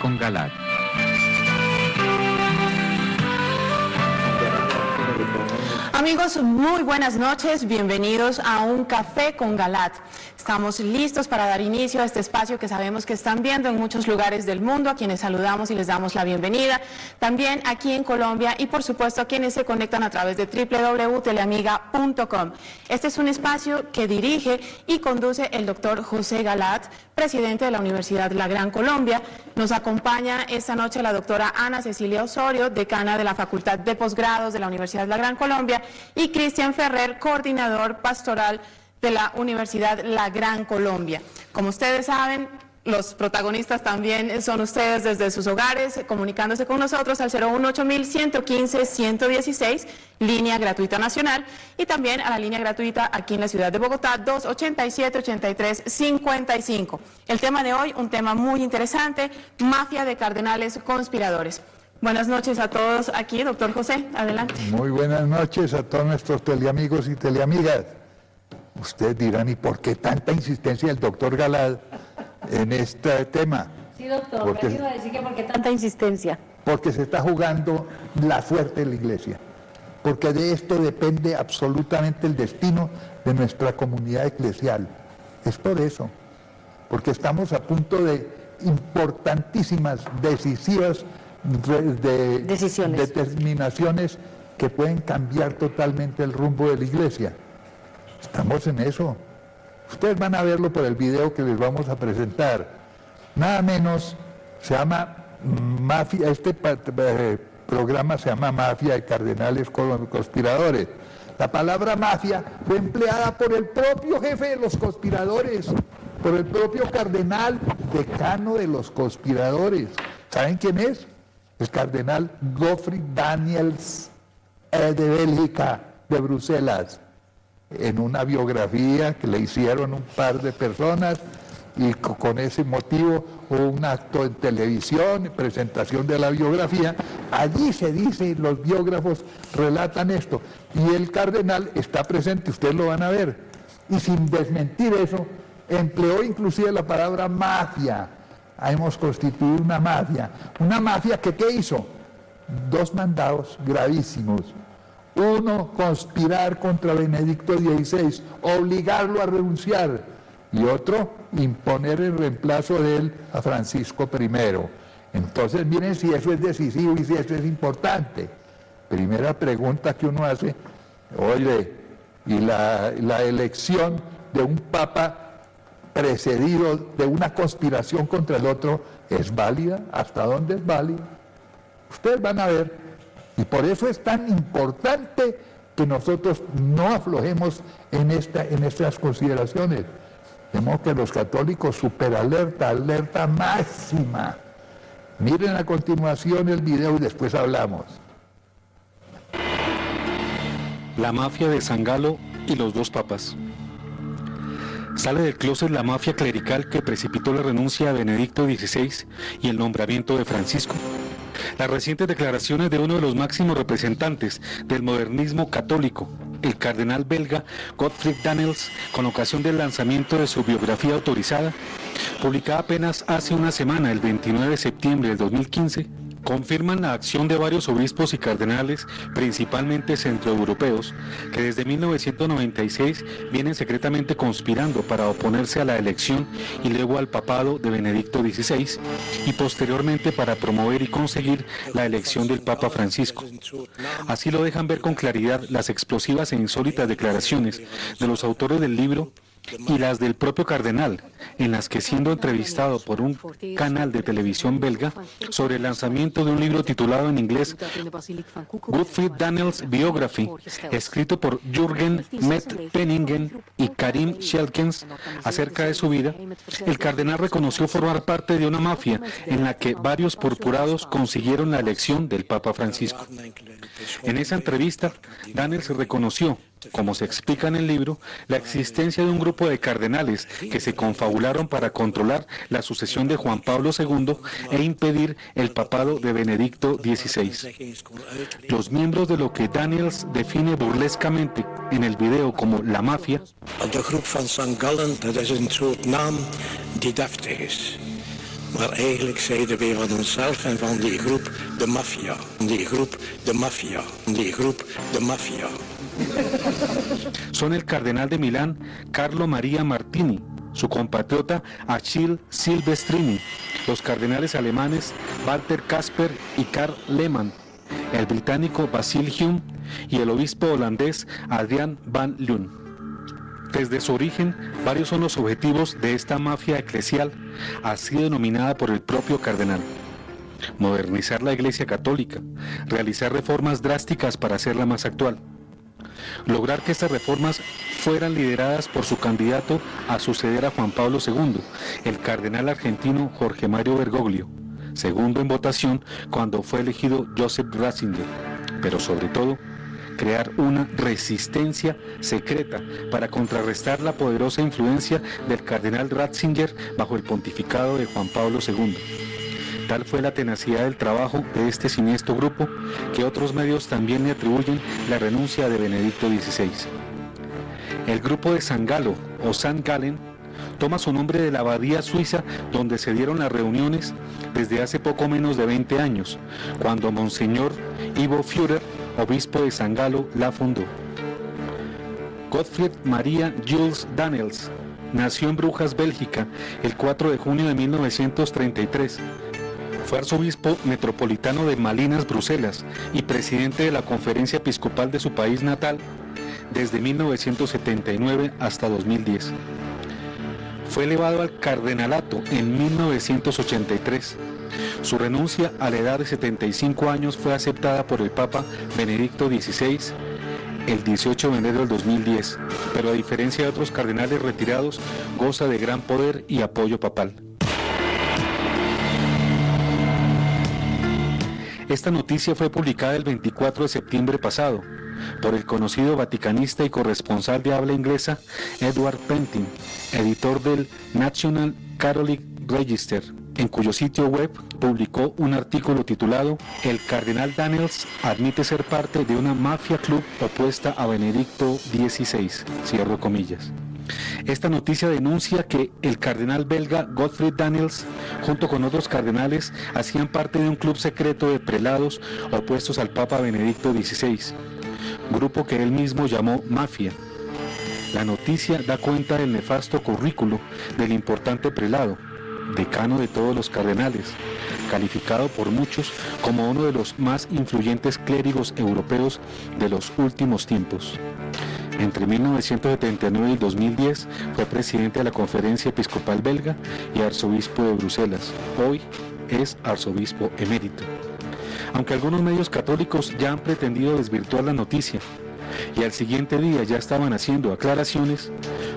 con Galat. Amigos, muy buenas noches, bienvenidos a Un Café con Galat. Estamos listos para dar inicio a este espacio que sabemos que están viendo en muchos lugares del mundo, a quienes saludamos y les damos la bienvenida, también aquí en Colombia y por supuesto a quienes se conectan a través de www.teleamiga.com. Este es un espacio que dirige y conduce el doctor José Galat, presidente de la Universidad La Gran Colombia. Nos acompaña esta noche la doctora Ana Cecilia Osorio, decana de la Facultad de Posgrados de la Universidad La Gran Colombia, y Cristian Ferrer, coordinador pastoral de la Universidad La Gran Colombia. Como ustedes saben, los protagonistas también son ustedes desde sus hogares, comunicándose con nosotros al 018-115-116, línea gratuita nacional, y también a la línea gratuita aquí en la ciudad de Bogotá, 287-83-55. El tema de hoy, un tema muy interesante, mafia de cardenales conspiradores. Buenas noches a todos aquí, doctor José, adelante. Muy buenas noches a todos nuestros teleamigos y teleamigas. Ustedes dirán, ¿y por qué tanta insistencia del doctor Galat en este tema? Sí, doctor, me iba a decir que ¿por qué tanta insistencia? Porque se está jugando la suerte de la Iglesia, porque de esto depende absolutamente el destino de nuestra comunidad eclesial. Es por eso, porque estamos a punto de importantísimas, decisivas determinaciones que pueden cambiar totalmente el rumbo de la Iglesia. Estamos en eso. Ustedes van a verlo por el video que les vamos a presentar. Nada menos, se llama Mafia, programa se llama Mafia de Cardenales Conspiradores. La palabra mafia fue empleada por el propio jefe de los conspiradores, por el propio cardenal decano de los conspiradores. ¿Saben quién es? El cardenal Godfrey Daniels de Bélgica, de Bruselas. En una biografía que le hicieron un par de personas y con ese motivo hubo un acto en televisión, presentación de la biografía. Allí se dice, los biógrafos relatan esto y el cardenal está presente, ustedes lo van a ver, y sin desmentir eso empleó inclusive la palabra mafia. Hemos constituido una mafia que ¿qué hizo? Dos mandados gravísimos. Uno, conspirar contra Benedicto XVI, obligarlo a renunciar, y otro, imponer el reemplazo de él a Francisco I. Entonces, miren si eso es decisivo y si eso es importante. Primera pregunta que uno hace, oye, ¿y la elección de un papa precedido de una conspiración contra el otro es válida? ¿Hasta dónde es válida? Ustedes van a ver. Y por eso es tan importante que nosotros no aflojemos en estas consideraciones. Tenemos que los católicos superalerta, alerta máxima. Miren a continuación el video y después hablamos. La mafia de San Galo y los dos papas. Sale del clóset la mafia clerical que precipitó la renuncia a Benedicto XVI y el nombramiento de Francisco. Las recientes declaraciones de uno de los máximos representantes del modernismo católico, el cardenal belga Godfrey Daniels, con ocasión del lanzamiento de su biografía autorizada, publicada apenas hace una semana, el 29 de septiembre del 2015, confirman la acción de varios obispos y cardenales, principalmente centroeuropeos, que desde 1996 vienen secretamente conspirando para oponerse a la elección y luego al papado de Benedicto XVI y posteriormente para promover y conseguir la elección del Papa Francisco. Así lo dejan ver con claridad las explosivas e insólitas declaraciones de los autores del libro y las del propio cardenal, en las que, siendo entrevistado por un canal de televisión belga sobre el lanzamiento de un libro titulado en inglés Daniels Biography, escrito por Jürgen Met-Penningen y Karim Schelkens, acerca de su vida, el cardenal reconoció formar parte de una mafia en la que varios purpurados consiguieron la elección del Papa Francisco. En esa entrevista, Daniels reconoció, como se explica en el libro, la existencia de un grupo de cardenales que se confabularon para controlar la sucesión de Juan Pablo II e impedir el papado de Benedicto XVI. Los miembros de lo que Daniels define burlescamente en el video como la mafia, De groep van St. Gallen, dat is een soort naam die deftig is. Maar eigenlijk zeiden wij van onszelf en van die groep de maffia. Die groep de maffia. Die groep de maffia. Son el cardenal de Milán, Carlo Maria Martini, su compatriota Achille Silvestrini, los cardenales alemanes Walter Kasper y Karl Lehmann, el británico Basil Hume y el obispo holandés Adrian van Loon. Desde su origen, varios son los objetivos de esta mafia eclesial, así denominada por el propio cardenal. Modernizar la Iglesia Católica, realizar reformas drásticas para hacerla más actual. Lograr que estas reformas fueran lideradas por su candidato a suceder a Juan Pablo II, el cardenal argentino Jorge Mario Bergoglio, segundo en votación cuando fue elegido Joseph Ratzinger, pero sobre todo, crear una resistencia secreta para contrarrestar la poderosa influencia del cardenal Ratzinger bajo el pontificado de Juan Pablo II. Tal fue la tenacidad del trabajo de este siniestro grupo que otros medios también le atribuyen la renuncia de Benedicto XVI. El grupo de San Galo o St. Gallen toma su nombre de la abadía suiza donde se dieron las reuniones desde hace poco menos de 20 años, cuando Monseñor Ivo Führer, obispo de San Galo, la fundó. Gottfried Maria Jules Daniels nació en Brujas, Bélgica, el 4 de junio de 1933. Fue arzobispo metropolitano de Malinas, Bruselas, y presidente de la Conferencia Episcopal de su país natal desde 1979 hasta 2010. Fue elevado al cardenalato en 1983. Su renuncia a la edad de 75 años fue aceptada por el Papa Benedicto XVI el 18 de enero del 2010, pero a diferencia de otros cardenales retirados, goza de gran poder y apoyo papal. Esta noticia fue publicada el 24 de septiembre pasado por el conocido vaticanista y corresponsal de habla inglesa Edward Pentin, editor del National Catholic Register, en cuyo sitio web publicó un artículo titulado "El cardenal Daniels admite ser parte de una mafia club opuesta a Benedicto XVI", cierro comillas. Esta noticia denuncia que el cardenal belga Gottfried Daniels, junto con otros cardenales, hacían parte de un club secreto de prelados opuestos al Papa Benedicto XVI, grupo que él mismo llamó mafia. La noticia da cuenta del nefasto currículo del importante prelado, decano de todos los cardenales, calificado por muchos como uno de los más influyentes clérigos europeos de los últimos tiempos. Entre 1979 y 2010 fue presidente de la Conferencia Episcopal Belga y arzobispo de Bruselas. Hoy es arzobispo emérito. Aunque algunos medios católicos ya han pretendido desvirtuar la noticia y al siguiente día ya estaban haciendo aclaraciones,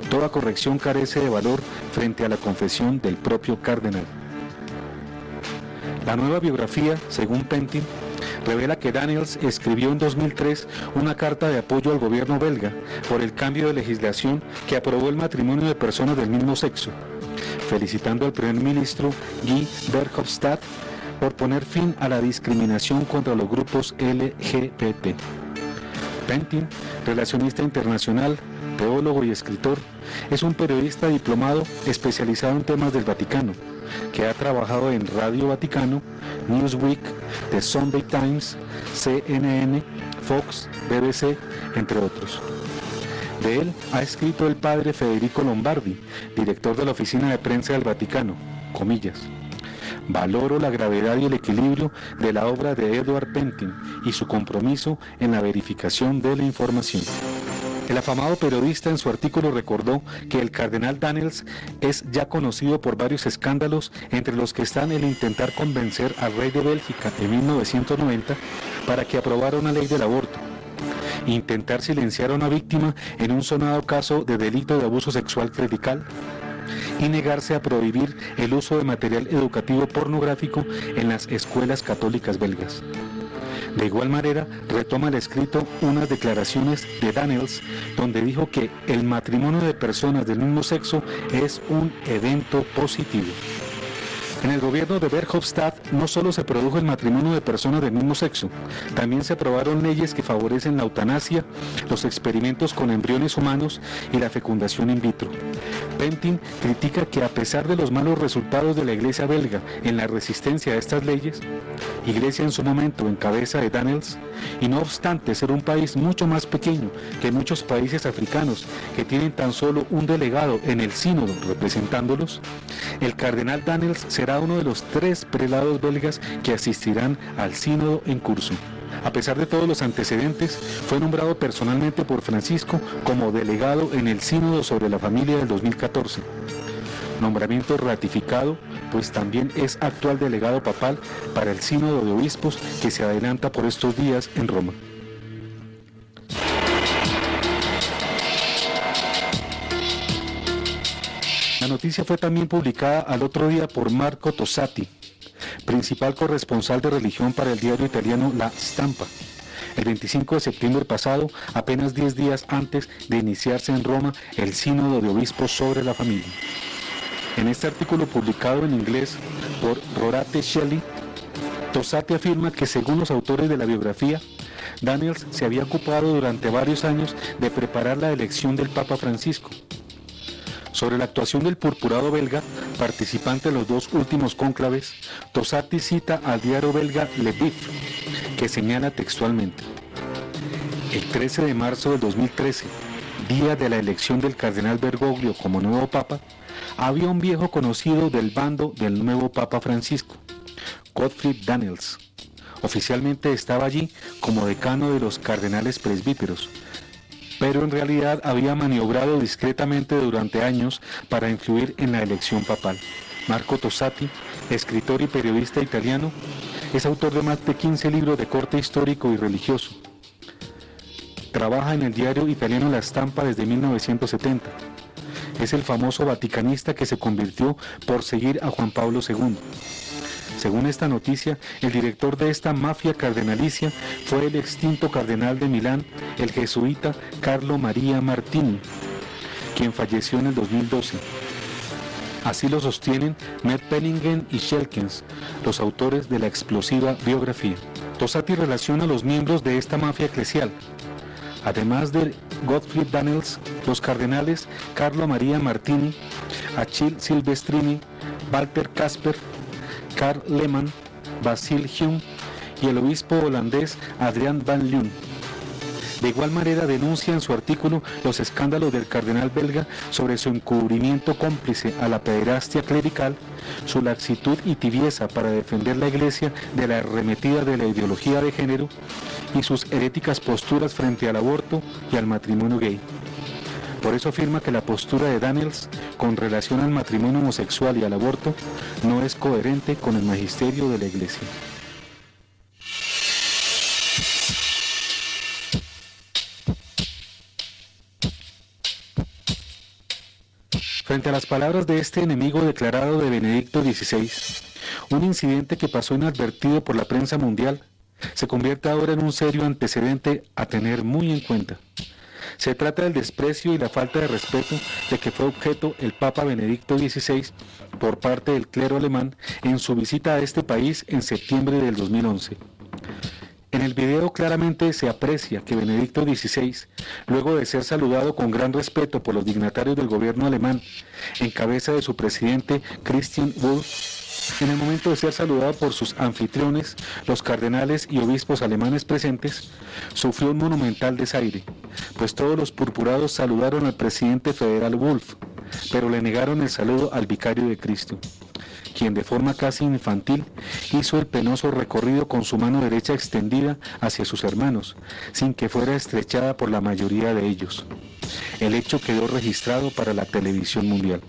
toda corrección carece de valor frente a la confesión del propio cardenal. La nueva biografía, según Pentin, revela que Daniels escribió en 2003 una carta de apoyo al gobierno belga por el cambio de legislación que aprobó el matrimonio de personas del mismo sexo, felicitando al primer ministro Guy Verhofstadt por poner fin a la discriminación contra los grupos LGBT. Pentin, relacionista internacional, teólogo y escritor, es un periodista diplomado especializado en temas del Vaticano, que ha trabajado en Radio Vaticano, Newsweek, The Sunday Times, CNN, Fox, BBC, entre otros. De él ha escrito el padre Federico Lombardi, director de la Oficina de Prensa del Vaticano, comillas: "Valoro la gravedad y el equilibrio de la obra de Edward Pentin y su compromiso en la verificación de la información". El afamado periodista en su artículo recordó que el cardenal Daniels es ya conocido por varios escándalos, entre los que están el intentar convencer al rey de Bélgica en 1990 para que aprobara una ley del aborto, intentar silenciar a una víctima en un sonado caso de delito de abuso sexual clerical y negarse a prohibir el uso de material educativo pornográfico en las escuelas católicas belgas. De igual manera, retoma el escrito unas declaraciones de Daniels donde dijo que el matrimonio de personas del mismo sexo es un evento positivo. En el gobierno de Verhofstadt no solo se produjo el matrimonio de personas del mismo sexo, también se aprobaron leyes que favorecen la eutanasia, los experimentos con embriones humanos y la fecundación in vitro. Pentin critica que a pesar de los malos resultados de la iglesia belga en la resistencia a estas leyes, iglesia en su momento en cabeza de Daniels, y no obstante ser un país mucho más pequeño que muchos países africanos que tienen tan solo un delegado en el sínodo representándolos, el cardenal Daniels será uno de los 3 prelados belgas que asistirán al sínodo en curso. A pesar de todos los antecedentes, fue nombrado personalmente por Francisco como delegado en el sínodo sobre la familia del 2014. Nombramiento ratificado, pues también es actual delegado papal para el sínodo de obispos que se adelanta por estos días en Roma. La noticia fue también publicada al otro día por Marco Tosatti, principal corresponsal de religión para el diario italiano La Stampa, el 25 de septiembre pasado, apenas 10 días antes de iniciarse en Roma el sínodo de obispos sobre la familia. En este artículo publicado en inglés por Rorate Shelley, Tosatti afirma que según los autores de la biografía, Daniels se había ocupado durante varios años de preparar la elección del Papa Francisco. Sobre la actuación del purpurado belga, participante de los 2 últimos cónclaves, Tosatti cita al diario belga Le Vif, que señala textualmente: el 13 de marzo del 2013, día de la elección del cardenal Bergoglio como nuevo papa, había un viejo conocido del bando del nuevo Papa Francisco, Gottfried Daniels. Oficialmente estaba allí como decano de los cardenales presbíteros, pero en realidad había maniobrado discretamente durante años para influir en la elección papal. Marco Tosatti, escritor y periodista italiano, es autor de más de 15 libros de corte histórico y religioso. Trabaja en el diario italiano La Stampa desde 1970. Es el famoso vaticanista que se convirtió por seguir a Juan Pablo II. Según esta noticia, el director de esta mafia cardenalicia fue el extinto cardenal de Milán, el jesuita Carlo Maria Martini, quien falleció en el 2012. Así lo sostienen Matt Penningen y Schelkens, los autores de la explosiva biografía. Tosatti relaciona a los miembros de esta mafia eclesial. Además de Gottfried Daniels, los cardenales Carlo Maria Martini, Achille Silvestrini, Walter Kasper, Karl Lehmann, Basil Hume y el obispo holandés Adriaan van Leeuwen. De igual manera denuncia en su artículo los escándalos del cardenal belga sobre su encubrimiento cómplice a la pederastia clerical, su laxitud y tibieza para defender la Iglesia de la arremetida de la ideología de género y sus heréticas posturas frente al aborto y al matrimonio gay. Por eso afirma que la postura de Daniels con relación al matrimonio homosexual y al aborto no es coherente con el magisterio de la Iglesia. Frente a las palabras de este enemigo declarado de Benedicto XVI, un incidente que pasó inadvertido por la prensa mundial se convierte ahora en un serio antecedente a tener muy en cuenta. Se trata del desprecio y la falta de respeto de que fue objeto el Papa Benedicto XVI por parte del clero alemán en su visita a este país en septiembre del 2011. En el video claramente se aprecia que Benedicto XVI, luego de ser saludado con gran respeto por los dignatarios del gobierno alemán, en cabeza de su presidente Christian Wulff, en el momento de ser saludado por sus anfitriones, los cardenales y obispos alemanes presentes, sufrió un monumental desaire, pues todos los purpurados saludaron al presidente federal Wulff, pero le negaron el saludo al vicario de Cristo, quien de forma casi infantil hizo el penoso recorrido con su mano derecha extendida hacia sus hermanos, sin que fuera estrechada por la mayoría de ellos. El hecho quedó registrado para la televisión mundial.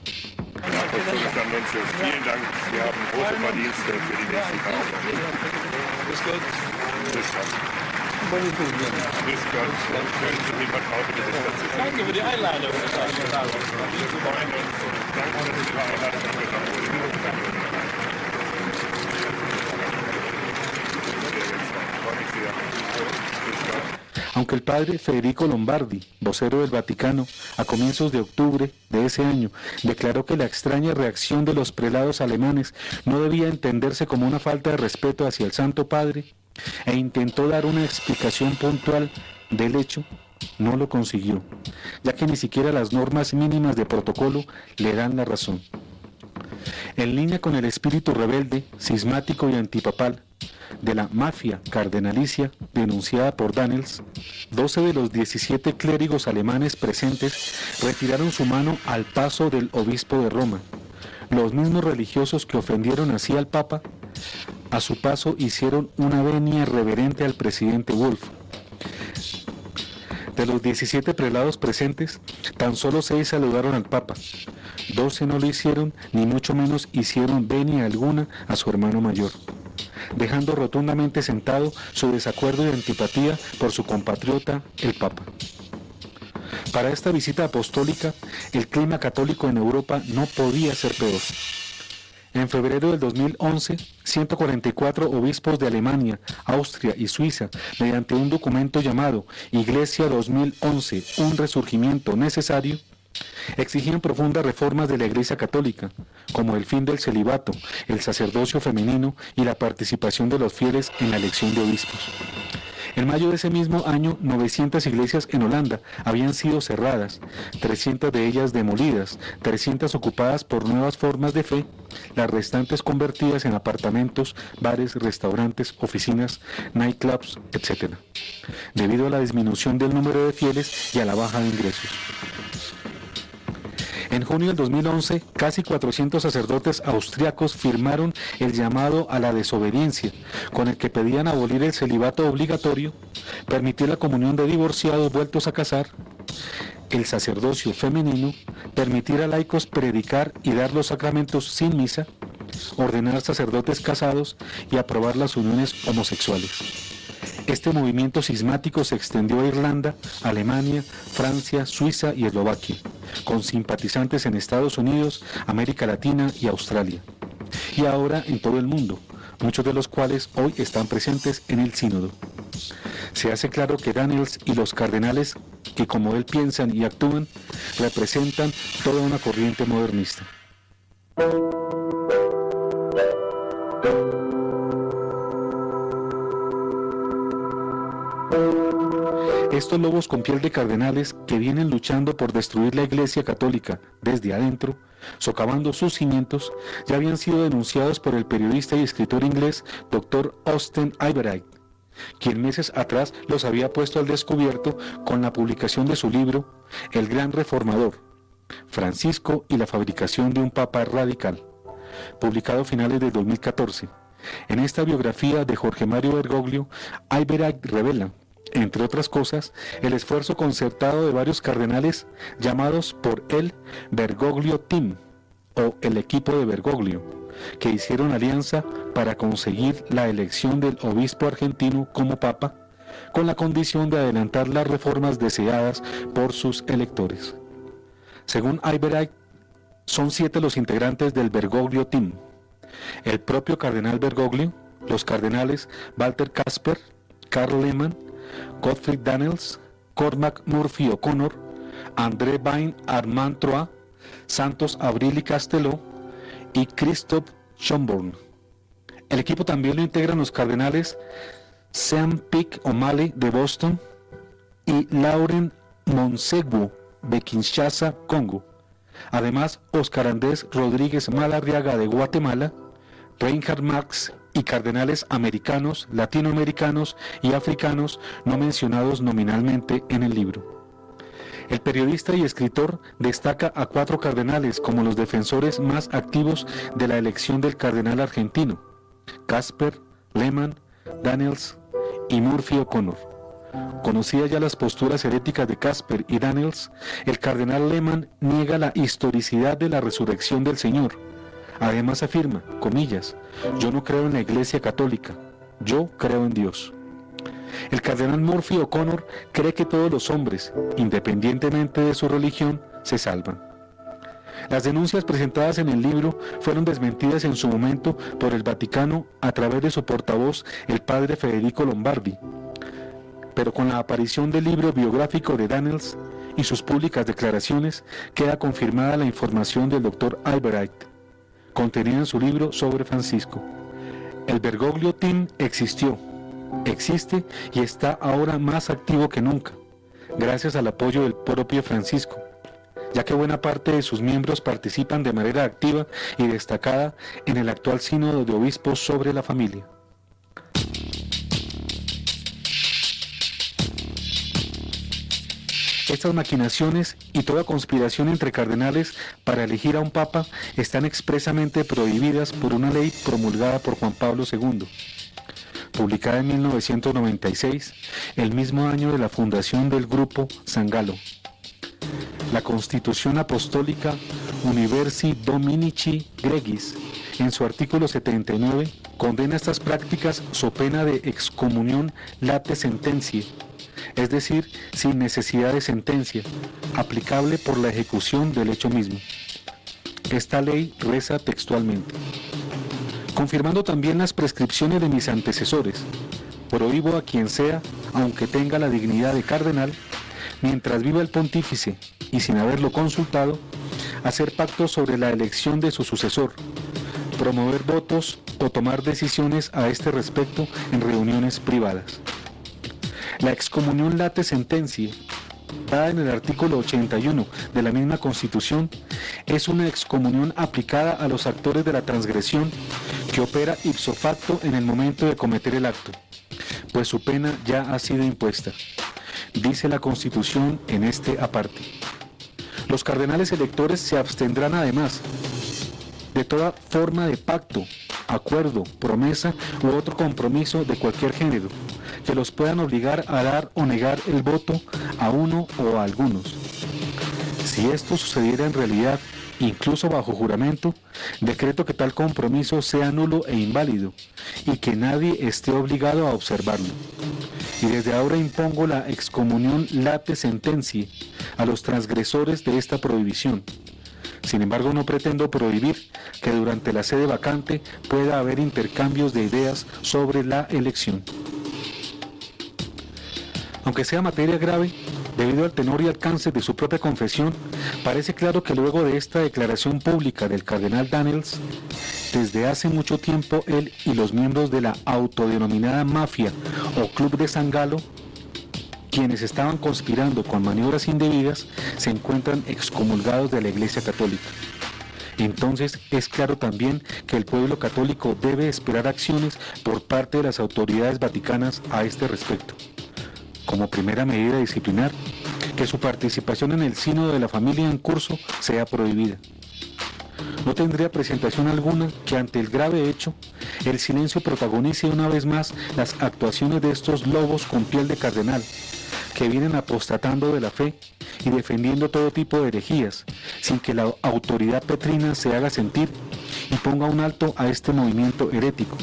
Aunque el padre Federico Lombardi, vocero del Vaticano, a comienzos de octubre de ese año, declaró que la extraña reacción de los prelados alemanes no debía entenderse como una falta de respeto hacia el Santo Padre, e intentó dar una explicación puntual del hecho, no lo consiguió, ya que ni siquiera las normas mínimas de protocolo le dan la razón. En línea con el espíritu rebelde, cismático y antipapal de la mafia cardenalicia denunciada por Daniels, 12 de los 17 clérigos alemanes presentes retiraron su mano al paso del obispo de Roma. Los mismos religiosos que ofendieron así al Papa, a su paso hicieron una venia reverente al presidente Wolf. De los 17 prelados presentes, tan solo 6 saludaron al Papa. 12 no lo hicieron, ni mucho menos hicieron venia alguna a su hermano mayor, dejando rotundamente sentado su desacuerdo y antipatía por su compatriota, el Papa. Para esta visita apostólica, el clima católico en Europa no podía ser peor. En febrero del 2011, 144 obispos de Alemania, Austria y Suiza, mediante un documento llamado Iglesia 2011, un resurgimiento necesario, exigían profundas reformas de la Iglesia Católica, como el fin del celibato, el sacerdocio femenino y la participación de los fieles en la elección de obispos. En mayo de ese mismo año, 900 iglesias en Holanda habían sido cerradas, 300 de ellas demolidas, 300 ocupadas por nuevas formas de fe, las restantes convertidas en apartamentos, bares, restaurantes, oficinas, nightclubs, etc., debido a la disminución del número de fieles y a la baja de ingresos. En junio del 2011, casi 400 sacerdotes austriacos firmaron el llamado a la desobediencia, con el que pedían abolir el celibato obligatorio, permitir la comunión de divorciados vueltos a casar, el sacerdocio femenino, permitir a laicos predicar y dar los sacramentos sin misa, ordenar sacerdotes casados y aprobar las uniones homosexuales. Este movimiento cismático se extendió a Irlanda, Alemania, Francia, Suiza y Eslovaquia, con simpatizantes en Estados Unidos, América Latina y Australia, y ahora en todo el mundo, muchos de los cuales hoy están presentes en el sínodo. Se hace claro que Daniels y los cardenales, que como él piensan y actúan, representan toda una corriente modernista. Estos lobos con piel de cardenales que vienen luchando por destruir la Iglesia Católica desde adentro, socavando sus cimientos, ya habían sido denunciados por el periodista y escritor inglés Dr. Austen Ivereigh, quien meses atrás los había puesto al descubierto con la publicación de su libro El Gran Reformador, Francisco y la fabricación de un Papa radical, publicado a finales de 2014. En esta biografía de Jorge Mario Bergoglio, Ivereigh revela, entre otras cosas, el esfuerzo concertado de varios cardenales llamados por él Bergoglio Team, o el equipo de Bergoglio, que hicieron alianza para conseguir la elección del obispo argentino como papa, con la condición de adelantar las reformas deseadas por sus electores. Según Ivereigh, son 7 los integrantes del Bergoglio Team: el propio cardenal Bergoglio, los cardenales Walter Kasper, Karl Lehmann, Gottfried Daniels, Cormac Murphy O'Connor, André Bain Armand Troa, Santos Abril y Casteló y Christophe Schönborn. El equipo también lo integran los cardenales Sean Pic O'Malley de Boston y Lauren Monsegbu de Kinshasa, Congo. Además, Oscar Andrés Rodríguez Malarriaga de Guatemala, Reinhard Marx y cardenales americanos, latinoamericanos y africanos no mencionados nominalmente en el libro. El periodista y escritor destaca a 4 cardenales como los defensores más activos de la elección del cardenal argentino: Kasper, Lehmann, Daniels y Murphy O'Connor. Conocidas ya las posturas heréticas de Kasper y Daniels, el cardenal Lehmann niega la historicidad de la resurrección del Señor. Además afirma, comillas, yo no creo en la Iglesia Católica, yo creo en Dios. El cardenal Murphy O'Connor cree que todos los hombres, independientemente de su religión, se salvan. Las denuncias presentadas en el libro fueron desmentidas en su momento por el Vaticano a través de su portavoz, el padre Federico Lombardi. pero con la aparición del libro biográfico de Daniels y sus públicas declaraciones queda confirmada la información del Dr. Albright, contenida en su libro sobre Francisco. El Bergoglio Team existió, existe y está ahora más activo que nunca, gracias al apoyo del propio Francisco, ya que buena parte de sus miembros participan de manera activa y destacada en el actual sínodo de obispos sobre la familia. Estas maquinaciones y toda conspiración entre cardenales para elegir a un papa están expresamente prohibidas por una ley promulgada por Juan Pablo II, publicada en 1996, el mismo año de la fundación del grupo San Galo. La Constitución Apostólica Universi Dominici Gregis, en su artículo 79, condena estas prácticas so pena de excomunión late sententiae, es decir, sin necesidad de sentencia, aplicable por la ejecución del hecho mismo. Esta ley reza textualmente: confirmando también las prescripciones de mis antecesores, prohíbo a quien sea, aunque tenga la dignidad de cardenal, mientras viva el pontífice y sin haberlo consultado, hacer pactos sobre la elección de su sucesor, promover votos o tomar decisiones a este respecto en reuniones privadas. La excomunión late sententiae, dada en el artículo 81 de la misma Constitución, es una excomunión aplicada a los actores de la transgresión que opera ipso facto en el momento de cometer el acto, pues su pena ya ha sido impuesta. Dice la Constitución en este aparte: los cardenales electores se abstendrán además de toda forma de pacto, acuerdo, promesa u otro compromiso de cualquier género que los puedan obligar a dar o negar el voto a uno o a algunos. Si esto sucediera en realidad, incluso bajo juramento, decreto que tal compromiso sea nulo e inválido y que nadie esté obligado a observarlo. Y desde ahora impongo la excomunión late sententiae a los transgresores de esta prohibición. Sin embargo, no pretendo prohibir que durante la sede vacante pueda haber intercambios de ideas sobre la elección. Aunque sea materia grave, debido al tenor y alcance de su propia confesión, parece claro que luego de esta declaración pública del cardenal Daniels, desde hace mucho tiempo él y los miembros de la autodenominada mafia o Club de San Galo, quienes estaban conspirando con maniobras indebidas, se encuentran excomulgados de la Iglesia Católica. Entonces es claro también que el pueblo católico debe esperar acciones por parte de las autoridades vaticanas a este respecto. Como primera medida disciplinar, que su participación en el sínodo de la familia en curso sea prohibida. No tendría presentación alguna que ante el grave hecho, el silencio protagonice una vez más las actuaciones de estos lobos con piel de cardenal, que vienen apostatando de la fe y defendiendo todo tipo de herejías, sin que la autoridad petrina se haga sentir y ponga un alto a este movimiento herético,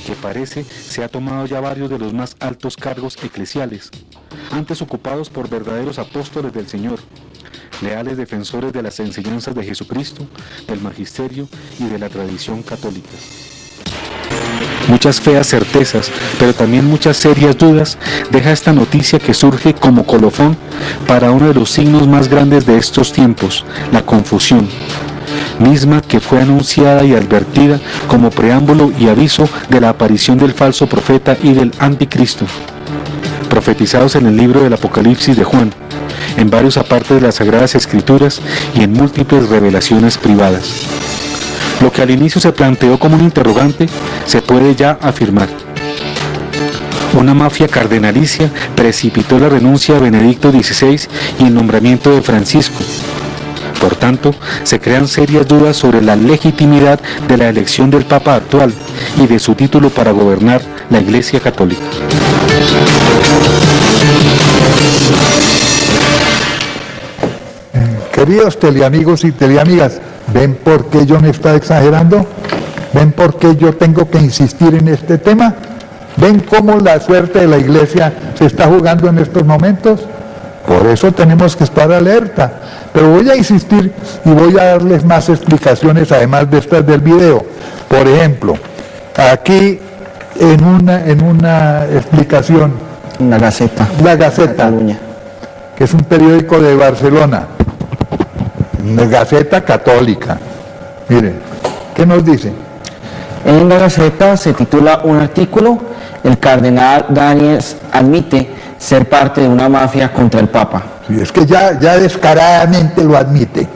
que parece se ha tomado ya varios de los más altos cargos eclesiales, antes ocupados por verdaderos apóstoles del Señor, leales defensores de las enseñanzas de Jesucristo, del magisterio y de la tradición católica. Muchas feas certezas, pero también muchas serias dudas, deja esta noticia que surge como colofón para uno de los signos más grandes de estos tiempos, la confusión, misma que fue anunciada y advertida como preámbulo y aviso de la aparición del falso profeta y del anticristo, profetizados en el libro del Apocalipsis de Juan, en varios apartes de las Sagradas Escrituras y en múltiples revelaciones privadas. Lo que al inicio se planteó como un interrogante, se puede ya afirmar. Una mafia cardenalicia precipitó la renuncia de Benedicto XVI y el nombramiento de Francisco. Por tanto, se crean serias dudas sobre la legitimidad de la elección del Papa actual y de su título para gobernar la Iglesia Católica. Queridos teleamigos y teleamigas, ¿ven por qué yo me estoy exagerando? ¿Ven por qué yo tengo que insistir en este tema? ¿Ven cómo la suerte de la Iglesia se está jugando en estos momentos? Por eso tenemos que estar alerta. Pero voy a insistir y voy a darles más explicaciones además de estas del video. Por ejemplo, aquí en una explicación La Gaceta. La Gaceta, Cataluña. que es un periódico de Barcelona. La Gaceta Católica. Mire, ¿qué nos dice? En la Gaceta se titula un artículo: el cardenal Daniels admite ser parte de una mafia contra el Papa. Sí, es que ya descaradamente lo admite.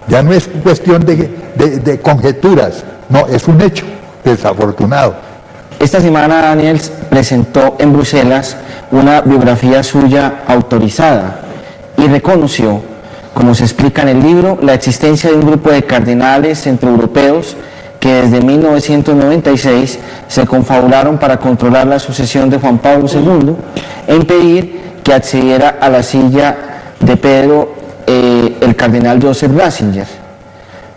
Ya no es cuestión de conjeturas, no, es un hecho desafortunado. Esta semana Daniels presentó en Bruselas una biografía suya autorizada y reconoció, como se explica en el libro, la existencia de un grupo de cardenales centroeuropeos que desde 1996 se confabularon para controlar la sucesión de Juan Pablo II e impedir que accediera a la silla de Pedro el cardenal Joseph Ratzinger.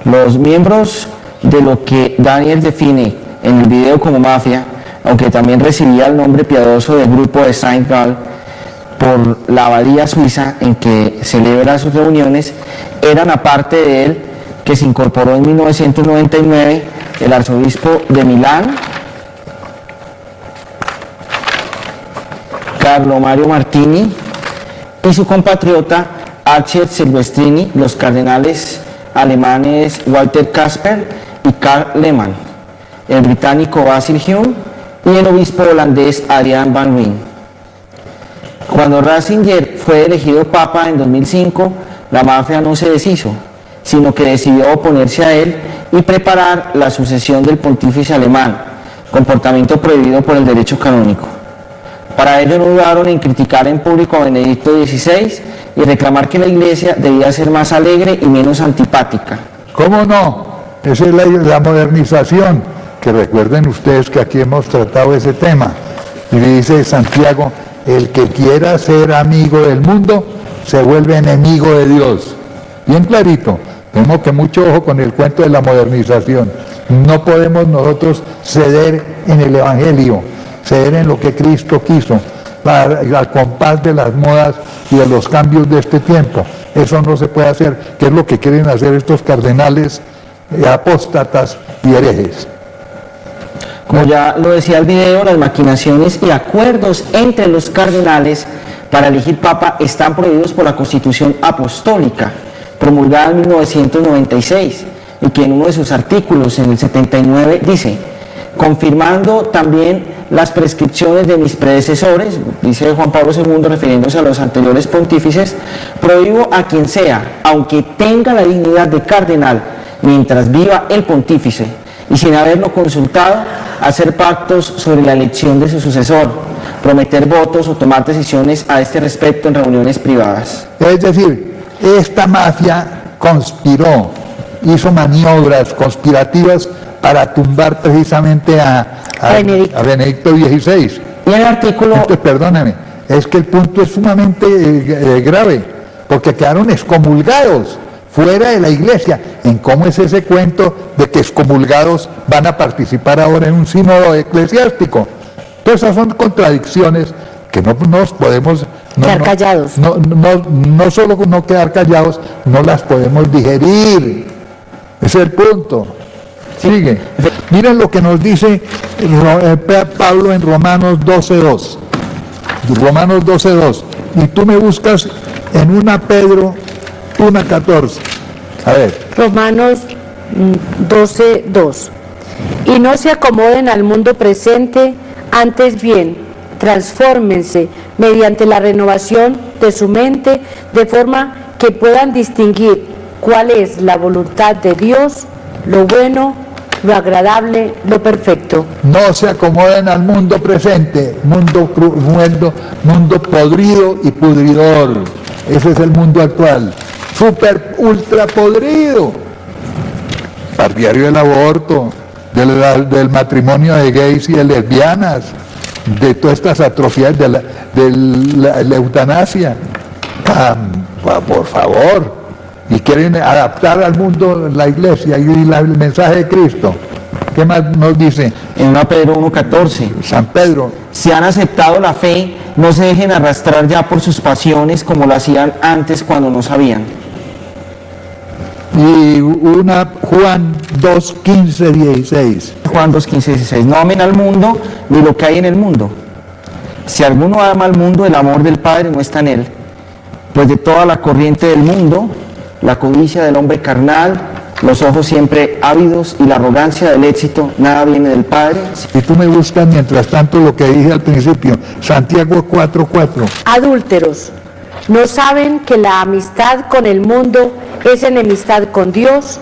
Los miembros de lo que Daniels define en el video como mafia, aunque también recibía el nombre piadoso del grupo de Saint-Gall por la abadía suiza en que celebra sus reuniones, eran, aparte de él, que se incorporó en 1999 el arzobispo de Milán, Carlo Mario Martini, y su compatriota Archer Silvestrini, los cardenales alemanes Walter Kasper y Karl Lehmann, el británico Basil Hume y el obispo holandés Adriaan van Rijn. Cuando Ratzinger fue elegido papa en 2005, la mafia no se deshizo, sino que decidió oponerse a él y preparar la sucesión del pontífice alemán, comportamiento prohibido por el derecho canónico. Para ello no dudaron en criticar en público a Benedicto XVI y reclamar que la Iglesia debía ser más alegre y menos antipática. ¿Cómo no? Esa es la modernización, que recuerden ustedes que aquí hemos tratado ese tema. Y dice Santiago, el que quiera ser amigo del mundo se vuelve enemigo de Dios. Bien clarito, tenemos que mucho ojo con el cuento de la modernización. No podemos nosotros ceder en el Evangelio, ceder en lo que Cristo quiso, al compás de las modas y de los cambios de este tiempo. Eso no se puede hacer, que es lo que quieren hacer estos cardenales apóstatas y herejes. Como ya lo decía el video, las maquinaciones y acuerdos entre los cardenales para elegir papa están prohibidos por la Constitución Apostólica, promulgada en 1996, y que en uno de sus artículos, en el 79, dice: confirmando también las prescripciones de mis predecesores, dice Juan Pablo II refiriéndose a los anteriores pontífices, prohíbo a quien sea, aunque tenga la dignidad de cardenal, mientras viva el pontífice, y sin haberlo consultado, hacer pactos sobre la elección de su sucesor, prometer votos o tomar decisiones a este respecto en reuniones privadas. Es decir, esta mafia conspiró, hizo maniobras conspirativas para tumbar precisamente a Benedicto XVI. Y el artículo... Entonces, perdóname, es que el punto es sumamente grave, porque quedaron excomulgados fuera de la iglesia. ¿En cómo es ese cuento de que excomulgados van a participar ahora en un sínodo eclesiástico? Todas esas son contradicciones que no nos podemos... quedar callados. No solo no quedar callados, no las podemos digerir. Ese es el punto. Sigue. Miren lo que nos dice Pablo en Romanos 12:2. Romanos 12:2. Y tú me buscas en 1 Pedro 1:14. A ver. Romanos 12:2. Y no se acomoden al mundo presente, antes bien, transfórmense mediante la renovación de su mente, de forma que puedan distinguir cuál es la voluntad de Dios, lo bueno, lo agradable, lo perfecto. No se acomoden al mundo presente, mundo podrido y pudridor. Ese es el mundo actual, súper ultra podrido, partidario del aborto, del matrimonio de gays y de lesbianas, de todas estas atrocidades de la eutanasia. Por favor. Y quieren adaptar al mundo la iglesia y el mensaje de Cristo. ¿Qué más nos dice? En 1 Pedro 1:14. San Pedro. Si han aceptado la fe, no se dejen arrastrar ya por sus pasiones como lo hacían antes cuando no sabían. Y Juan 2:15-16. Juan 2:15-16. No amen al mundo ni lo que hay en el mundo. Si alguno ama al mundo, el amor del Padre no está en él, pues de toda la corriente del mundo, la codicia del hombre carnal, los ojos siempre ávidos y la arrogancia del éxito, nada viene del Padre. Y tú me buscas mientras tanto lo que dije al principio, Santiago 4:4. Adúlteros, ¿no saben que la amistad con el mundo es enemistad con Dios?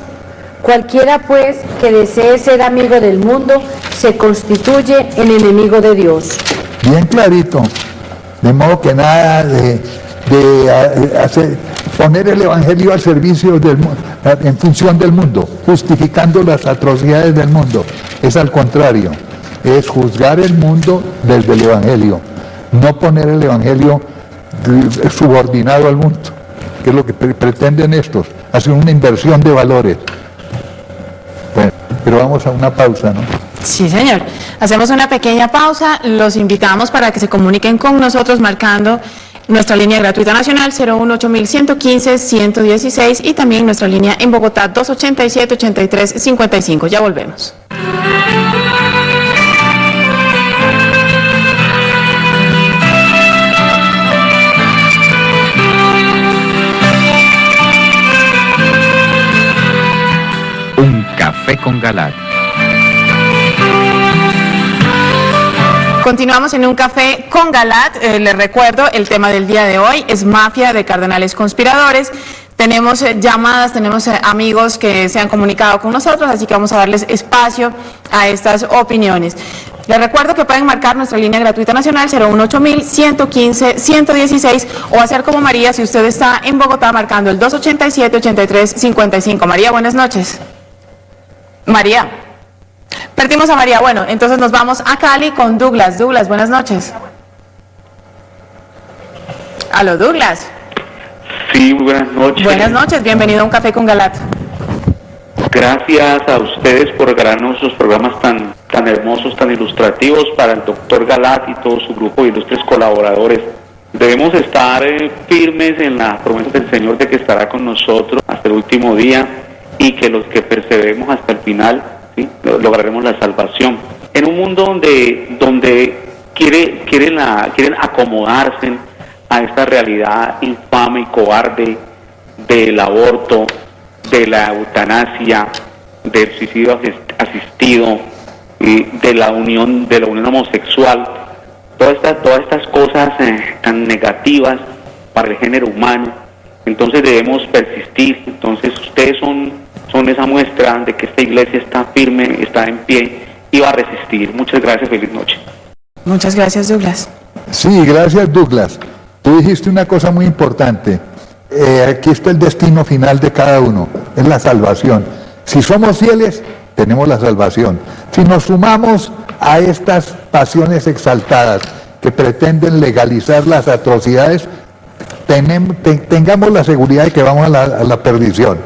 Cualquiera pues que desee ser amigo del mundo se constituye en enemigo de Dios. Bien clarito, de modo que nada de poner el Evangelio al servicio del mundo, en función del mundo, justificando las atrocidades del mundo. Es al contrario, es juzgar el mundo desde el Evangelio, no poner el Evangelio subordinado al mundo, que es lo que pretenden estos, hacer una inversión de valores. Bueno, pero vamos a una pausa, ¿no? Sí, señor. Hacemos una pequeña pausa. Los invitamos para que se comuniquen con nosotros marcando nuestra línea gratuita nacional 018-115-116 y también nuestra línea en Bogotá 287-83-55. Ya volvemos. Un café con Galat. Continuamos en un café con Galat. Les recuerdo, el tema del día de hoy es mafia de cardenales conspiradores. Tenemos llamadas, tenemos amigos que se han comunicado con nosotros, así que vamos a darles espacio a estas opiniones. Les recuerdo que pueden marcar nuestra línea gratuita nacional 018-115-116 o hacer como María si usted está en Bogotá marcando el 287-83-55. María, buenas noches. María. Perdimos a María. Bueno, entonces nos vamos a Cali con Douglas. Douglas, buenas noches. Aló, Douglas. Sí, muy buenas noches. Buenas noches, bienvenido a Un Café con Galat. Gracias a ustedes por regalarnos esos programas tan hermosos, tan ilustrativos para el doctor Galat y todo su grupo de ilustres colaboradores. Debemos estar firmes en la promesa del Señor de que estará con nosotros hasta el último día y que los que perseveremos hasta el final, ¿sí?, lograremos la salvación. En un mundo donde quieren acomodarse a esta realidad infame y cobarde del aborto, de la eutanasia, del suicidio asistido, de la unión homosexual, todas estas cosas tan negativas para el género humano. Entonces debemos persistir. Entonces ustedes son esa muestra de que esta iglesia está firme, está en pie y va a resistir. Muchas gracias, feliz noche. Muchas gracias, Douglas. Sí, gracias, Douglas. Tú dijiste una cosa muy importante. Aquí está el destino final de cada uno, es la salvación. Si somos fieles, tenemos la salvación. Si nos sumamos a estas pasiones exaltadas que pretenden legalizar las atrocidades, tengamos la seguridad de que vamos a la perdición.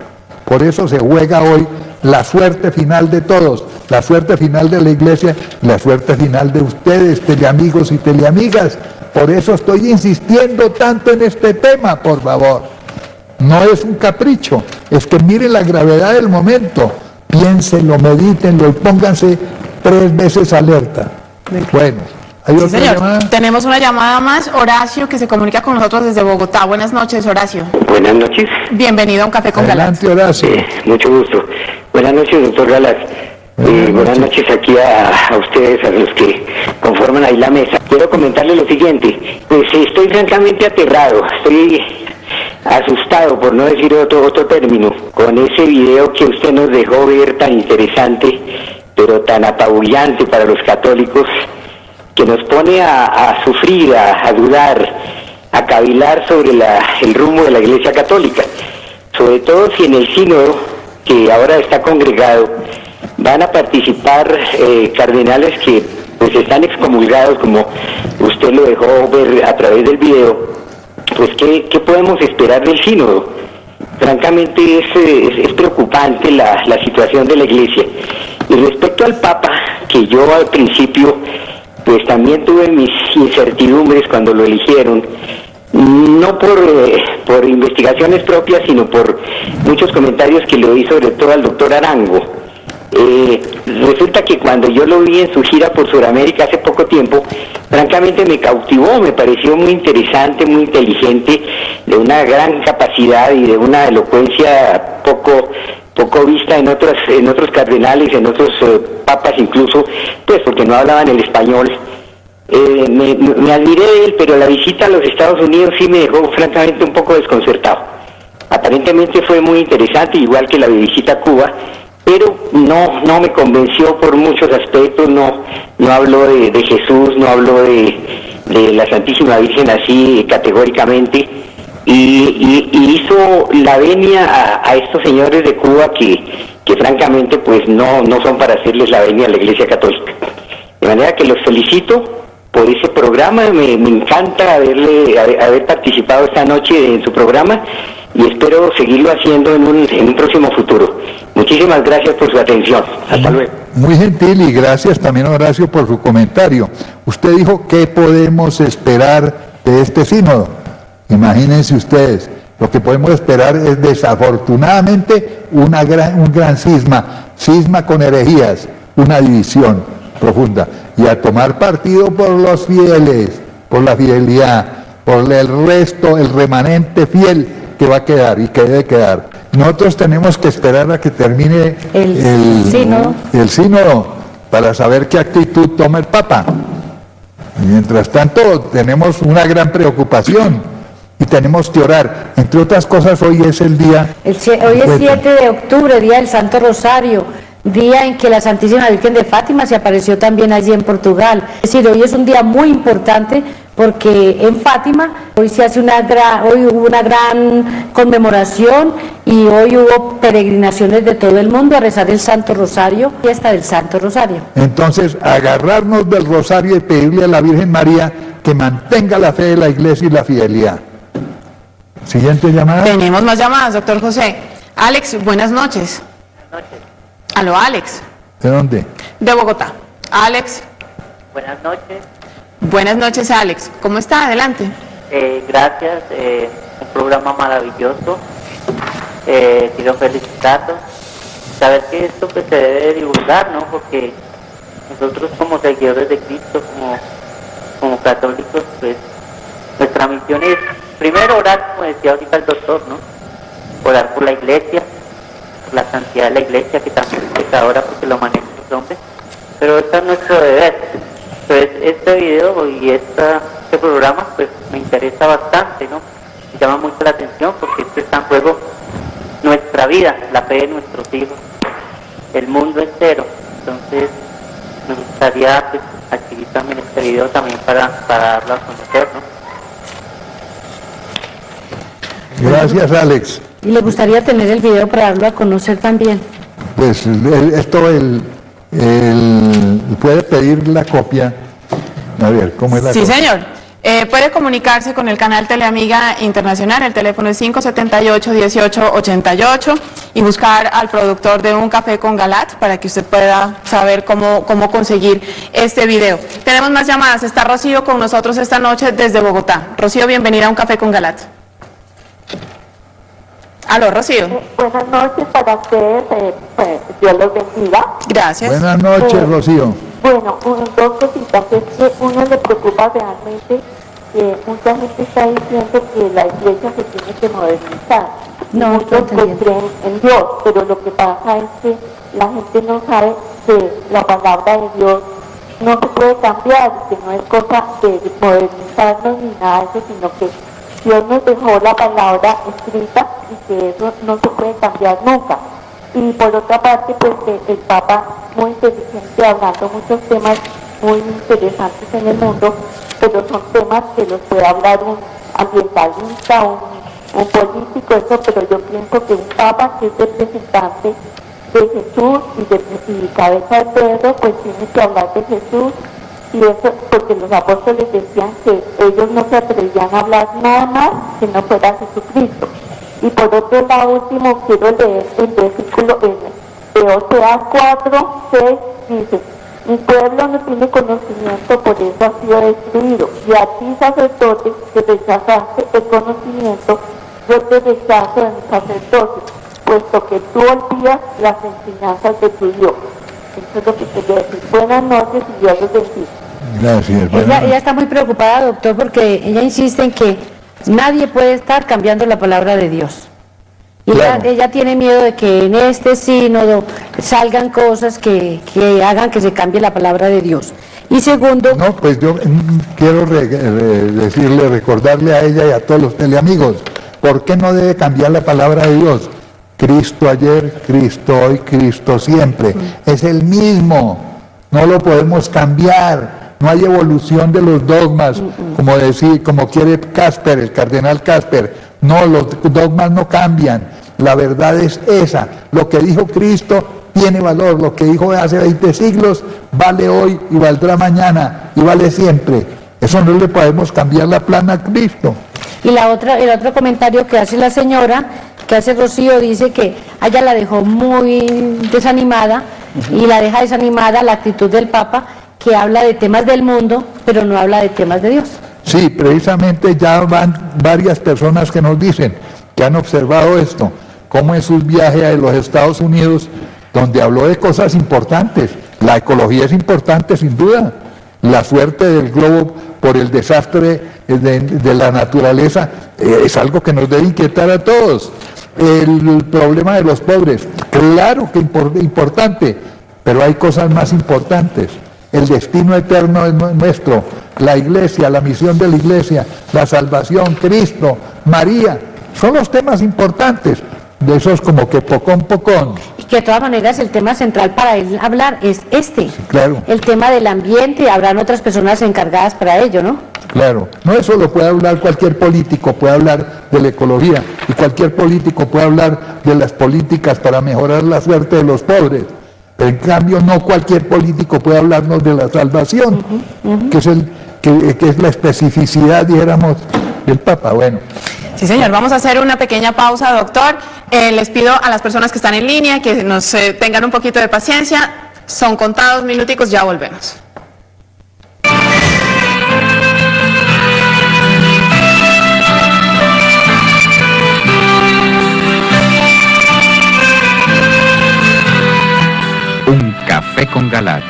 Por eso se juega hoy la suerte final de todos, la suerte final de la iglesia, la suerte final de ustedes, teleamigos y teleamigas. Por eso estoy insistiendo tanto en este tema, por favor. No es un capricho, es que miren la gravedad del momento, piénsenlo, medítenlo y pónganse 3 veces alerta. Bueno, ¿hay Sí, otra señor. llamada? Tenemos una llamada más, Horacio, que se comunica con nosotros desde Bogotá. Buenas noches, Horacio. Buenas noches. Bienvenido a Un Café con Galat. Adelante, Horacio. Mucho gusto. Buenas noches, doctor Galat. Buenas noches aquí a ustedes, a los que conforman ahí la mesa. Quiero comentarles lo siguiente. Pues estoy francamente aterrado, estoy asustado, por no decir otro término, con ese video que usted nos dejó ver tan interesante, pero tan apabullante para los católicos, que nos pone a sufrir, a dudar, a cavilar sobre el rumbo de la Iglesia Católica. Sobre todo si en el sínodo, que ahora está congregado, van a participar cardenales que pues están excomulgados, como usted lo dejó ver a través del video. Pues ¿qué podemos esperar del sínodo? Francamente es preocupante la situación de la Iglesia. Y respecto al Papa, que yo al principio pues también tuve mis incertidumbres cuando lo eligieron, no por investigaciones propias, sino por muchos comentarios que le oí sobre todo al doctor Arango. Resulta que cuando yo lo vi en su gira por Sudamérica hace poco tiempo, francamente me cautivó, me pareció muy interesante, muy inteligente, de una gran capacidad y de una elocuencia poco vista en otros cardenales, en otros papas incluso, pues porque no hablaban el español. Me admiré de él, pero la visita a los Estados Unidos sí me dejó francamente un poco desconcertado. Aparentemente fue muy interesante, igual que la visita a Cuba, pero no me convenció por muchos aspectos. No habló de Jesús, no habló de la Santísima Virgen así categóricamente, y hizo la venia a estos señores de Cuba que francamente pues no son para hacerles la venia a la Iglesia Católica. De manera que los felicito por ese programa, me encanta haber participado esta noche en su programa y espero seguirlo haciendo en un próximo futuro. Muchísimas gracias por su atención. Hasta luego. Muy gentil y gracias también, Horacio, por su comentario. Usted dijo, ¿qué podemos esperar de este sínodo? Imagínense ustedes, lo que podemos esperar es desafortunadamente un gran cisma con herejías, una división profunda, y a tomar partido por los fieles, por la fidelidad, por el resto, el remanente fiel que va a quedar y que debe quedar. Nosotros tenemos que esperar a que termine el sínodo para saber qué actitud toma el Papa. Mientras tanto, tenemos una gran preocupación y tenemos que orar. Entre otras cosas, hoy es el día... Hoy es 7 de octubre, Día del Santo Rosario, día en que la Santísima Virgen de Fátima se apareció también allí en Portugal. Es decir, hoy es un día muy importante porque en Fátima hoy se hace hoy hubo una gran conmemoración y hoy hubo peregrinaciones de todo el mundo a rezar el Santo Rosario, fiesta del Santo Rosario. Entonces, agarrarnos del rosario y pedirle a la Virgen María que mantenga la fe de la Iglesia y la fidelidad. Siguiente llamada. Tenemos más llamadas, doctor José. Alex, buenas noches. Buenas noches. Aló, Alex. ¿De dónde? De Bogotá. Alex. Buenas noches. Buenas noches, Alex. ¿Cómo está? Adelante. Gracias. Un programa maravilloso. Quiero felicitarlos. Saber que esto pues, se debe divulgar, ¿no? Porque nosotros como seguidores de Cristo, como católicos, pues nuestra misión es primero orar, como decía ahorita el doctor, ¿no? Orar por la Iglesia, por la santidad de la Iglesia, que también es pecadora porque lo manejan los hombres, pero este es nuestro deber. Entonces este video y este programa pues me interesa bastante, ¿no? Me llama mucho la atención porque esto está en juego nuestra vida, la fe de nuestros hijos, el mundo entero. Entonces me gustaría pues, adquirir también este video también para darlo a conocer, ¿no? Gracias, Alex. Y le gustaría tener el video para darlo a conocer también. Pues puede pedir la copia. A ver, ¿cómo es la Sí, cosa? señor. Puede comunicarse con el canal Teleamiga Internacional, el teléfono es 578-1888, y buscar al productor de Un Café con Galat para que usted pueda saber cómo conseguir este video. Tenemos más llamadas. Está Rocío con nosotros esta noche desde Bogotá. Rocío, bienvenida a Un Café con Galat. Aló, Rocío. Buenas noches para ustedes, Dios los bendiga. Gracias. Buenas noches, Rocío. Bueno, dos cositas, es que uno le preocupa realmente que mucha gente está diciendo que la iglesia se tiene que modernizar. Muchos pues creen en Dios, pero lo que pasa es que la gente no sabe que la palabra de Dios no se puede cambiar, que no es cosa de modernizarnos ni nada de eso, sino que Dios nos dejó la palabra escrita y que eso no se puede cambiar nunca. Y por otra parte, pues que el Papa, muy inteligente, hablando muchos temas muy interesantes en el mundo, pero son temas que los puede hablar un ambientalista, un político, eso, pero yo pienso que un Papa que es representante de Jesús y cabeza de Pedro, pues tiene que hablar de Jesús. Y eso porque los apóstoles decían que ellos no se atrevían a hablar nada más que no fuera Jesucristo. Y por otro lado, último, quiero leer el versículo de Oseas 4:6, dice: mi pueblo no tiene conocimiento, por eso ha sido destruido. Y a ti, sacerdote, que rechazaste el conocimiento, yo te rechazo en el sacerdocio, puesto que tú olvidas las enseñanzas de tu Dios. Eso es lo que quería decir. Buenas noches y Dios los bendiga. Gracias. Ella está muy preocupada, doctor, porque ella insiste en que nadie puede estar cambiando la palabra de Dios. Y claro. ella tiene miedo de que en este sínodo salgan cosas que hagan que se cambie la palabra de Dios. Y segundo... No, pues yo quiero recordarle a ella y a todos los teleamigos, ¿por qué no debe cambiar la palabra de Dios? Cristo ayer, Cristo hoy, Cristo siempre. Es el mismo, no lo podemos cambiar, no hay evolución de los dogmas, como quiere Casper, el cardenal Casper. No, los dogmas no cambian, la verdad es esa, lo que dijo Cristo tiene valor, lo que dijo hace 20 siglos vale hoy y valdrá mañana y vale siempre. Eso no le podemos cambiar la plana a Cristo. Y el otro comentario que hace la señora, que hace Rocío, dice que a ella la dejó muy desanimada y la deja desanimada la actitud del Papa, que habla de temas del mundo, pero no habla de temas de Dios. Sí, precisamente ya van varias personas que nos dicen que han observado esto, como en sus viajes a los Estados Unidos, donde habló de cosas importantes. La ecología es importante, sin duda. La suerte del globo por el desastre de la naturaleza es algo que nos debe inquietar a todos. El problema de los pobres, claro que importante, pero hay cosas más importantes. El destino eterno es nuestro, la iglesia, la misión de la iglesia, la salvación, Cristo, María, son los temas importantes. De esos como que pocón. Y que de todas maneras el tema central para él hablar es este. Claro. El tema del ambiente, habrán otras personas encargadas para ello, ¿no? Claro, no eso lo puede hablar cualquier político, puede hablar de la ecología, y cualquier político puede hablar de las políticas para mejorar la suerte de los pobres. Pero en cambio no cualquier político puede hablarnos de la salvación, que es la especificidad, dijéramos, del Papa. Bueno. Sí, señor. Vamos a hacer una pequeña pausa, doctor. Les pido a las personas que están en línea que nos tengan un poquito de paciencia. Son contados minuticos, ya volvemos. Un café con Galat.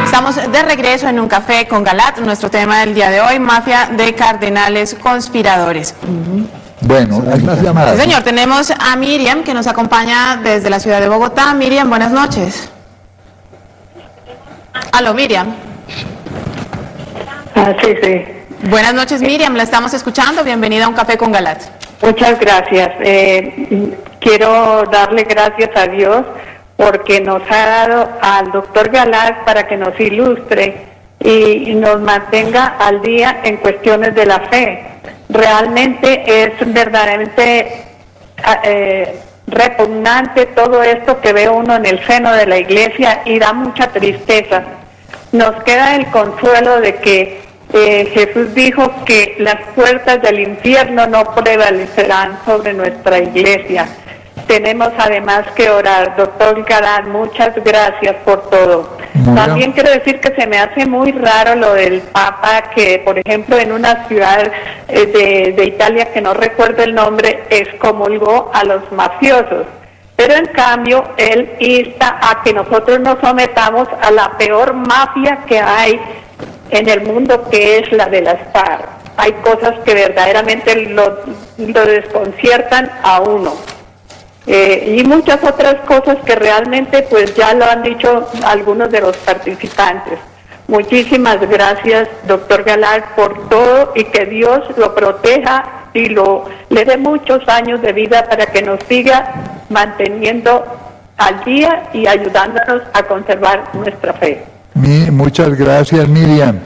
Estamos de regreso en Un Café con Galat. Nuestro tema del día de hoy, mafia de cardenales conspiradores. Bueno, hay más llamadas. Sí, señor, tenemos a Miriam que nos acompaña desde la ciudad de Bogotá. Miriam, buenas noches. Aló, Miriam. Sí. Buenas noches, Miriam, la estamos escuchando. Bienvenida a Un Café con Galat. Muchas gracias. Quiero darle gracias a Dios porque nos ha dado al doctor Galat para que nos ilustre y nos mantenga al día en cuestiones de la fe. Realmente es verdaderamente repugnante todo esto que ve uno en el seno de la iglesia y da mucha tristeza. Nos queda el consuelo de que Jesús dijo que las puertas del infierno no prevalecerán sobre nuestra iglesia. Tenemos además que orar. Doctor Galat, muchas gracias por todo. También quiero decir que se me hace muy raro lo del Papa, que por ejemplo en una ciudad de Italia, que no recuerdo el nombre, excomulgó a los mafiosos. Pero en cambio él insta a que nosotros nos sometamos a la peor mafia que hay en el mundo, que es la de las FARC. Hay cosas que verdaderamente lo desconciertan a uno. Y muchas otras cosas que realmente pues ya lo han dicho algunos de los participantes. Muchísimas gracias, doctor Galat, por todo, y que Dios lo proteja y le dé muchos años de vida para que nos siga manteniendo al día y ayudándonos a conservar nuestra fe. Muchas gracias, Miriam,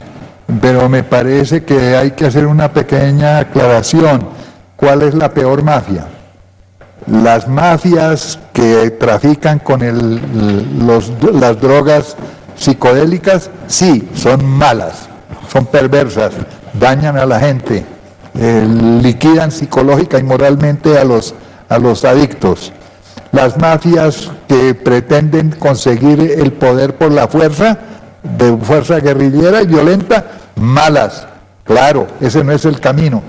pero me parece que hay que hacer una pequeña aclaración. ¿Cuál es la peor mafia? Las mafias que trafican con las drogas psicodélicas, sí, son malas, son perversas, dañan a la gente, liquidan psicológica y moralmente a los adictos. Las mafias que pretenden conseguir el poder por la fuerza, de fuerza guerrillera y violenta, malas, claro, ese no es el camino.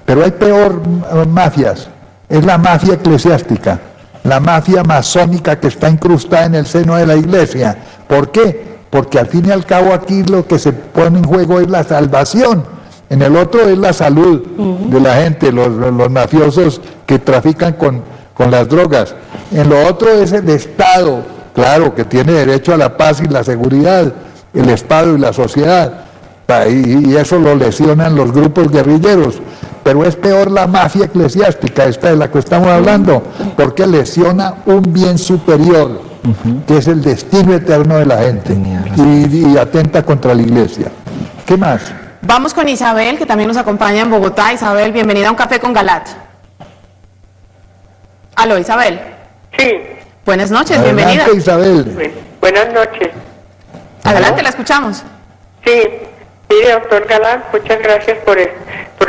Pero hay peor mafias. Es la mafia eclesiástica, la mafia masónica que está incrustada en el seno de la iglesia. ¿Por qué? Porque al fin y al cabo aquí lo que se pone en juego es la salvación. En el otro es la salud de la gente, los mafiosos que trafican con las drogas. En lo otro es el Estado, claro, que tiene derecho a la paz y la seguridad, el Estado y la sociedad. Y eso lo lesionan los grupos guerrilleros. Pero es peor la mafia eclesiástica, esta de la que estamos hablando, porque lesiona un bien superior, que es el destino eterno de la gente, y atenta contra la iglesia. ¿Qué más? Vamos con Isabel, que también nos acompaña en Bogotá. Isabel, bienvenida a Un Café con Galat. Aló, Isabel. Sí. Buenas noches, Adelante, bienvenida. Isabel. Buenas noches. Adelante, la escuchamos. Sí, mire, doctor Galán, muchas gracias por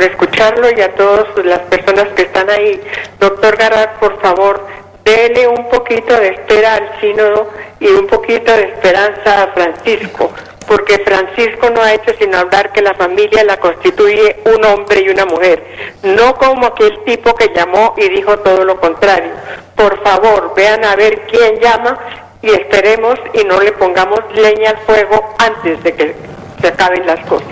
escucharlo y a todas las personas que están ahí. Doctor Galán, por favor, dele un poquito de espera al sínodo y un poquito de esperanza a Francisco, porque Francisco no ha hecho sino hablar que la familia la constituye un hombre y una mujer, no como aquel tipo que llamó y dijo todo lo contrario. Por favor, vean a ver quién llama y esperemos y no le pongamos leña al fuego antes de que se acaben las cosas.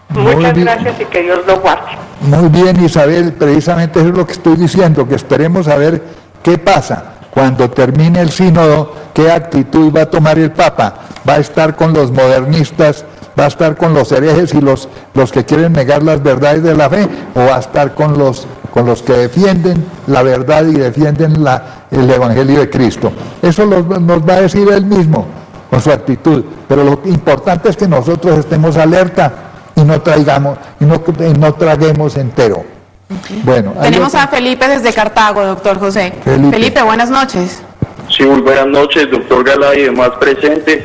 Muchas gracias y que Dios lo guarde. Muy bien, Isabel, precisamente eso es lo que estoy diciendo, que esperemos a ver qué pasa. Cuando termine el sínodo, ¿qué actitud va a tomar el Papa? ¿Va a estar con los modernistas, va a estar con los herejes y los que quieren negar las verdades de la fe? ¿O va a estar con los que defienden la verdad y defienden el Evangelio de Cristo? Eso nos va a decir él mismo, con su actitud. Pero lo importante es que nosotros estemos alerta y no traguemos entero. Bueno, tenemos a Felipe desde Cartago, doctor José. Felipe, buenas noches. Sí, muy buenas noches, doctor Galá y demás presentes.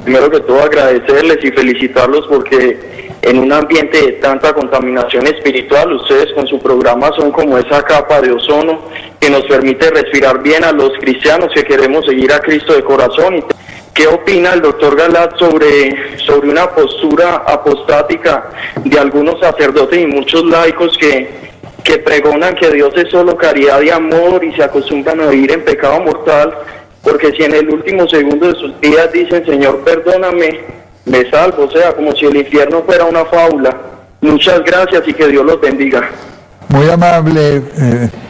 Primero que todo agradecerles y felicitarlos porque en un ambiente de tanta contaminación espiritual, ustedes con su programa son como esa capa de ozono que nos permite respirar bien a los cristianos que queremos seguir a Cristo de corazón. ¿Qué opina el doctor Galat sobre una postura apostática de algunos sacerdotes y muchos laicos que pregonan que Dios es solo caridad y amor y se acostumbran a vivir en pecado mortal? Porque si en el último segundo de sus vidas dicen, Señor, perdóname, me salvo, o sea, como si el infierno fuera una fábula. Muchas gracias y que Dios los bendiga. Muy amable,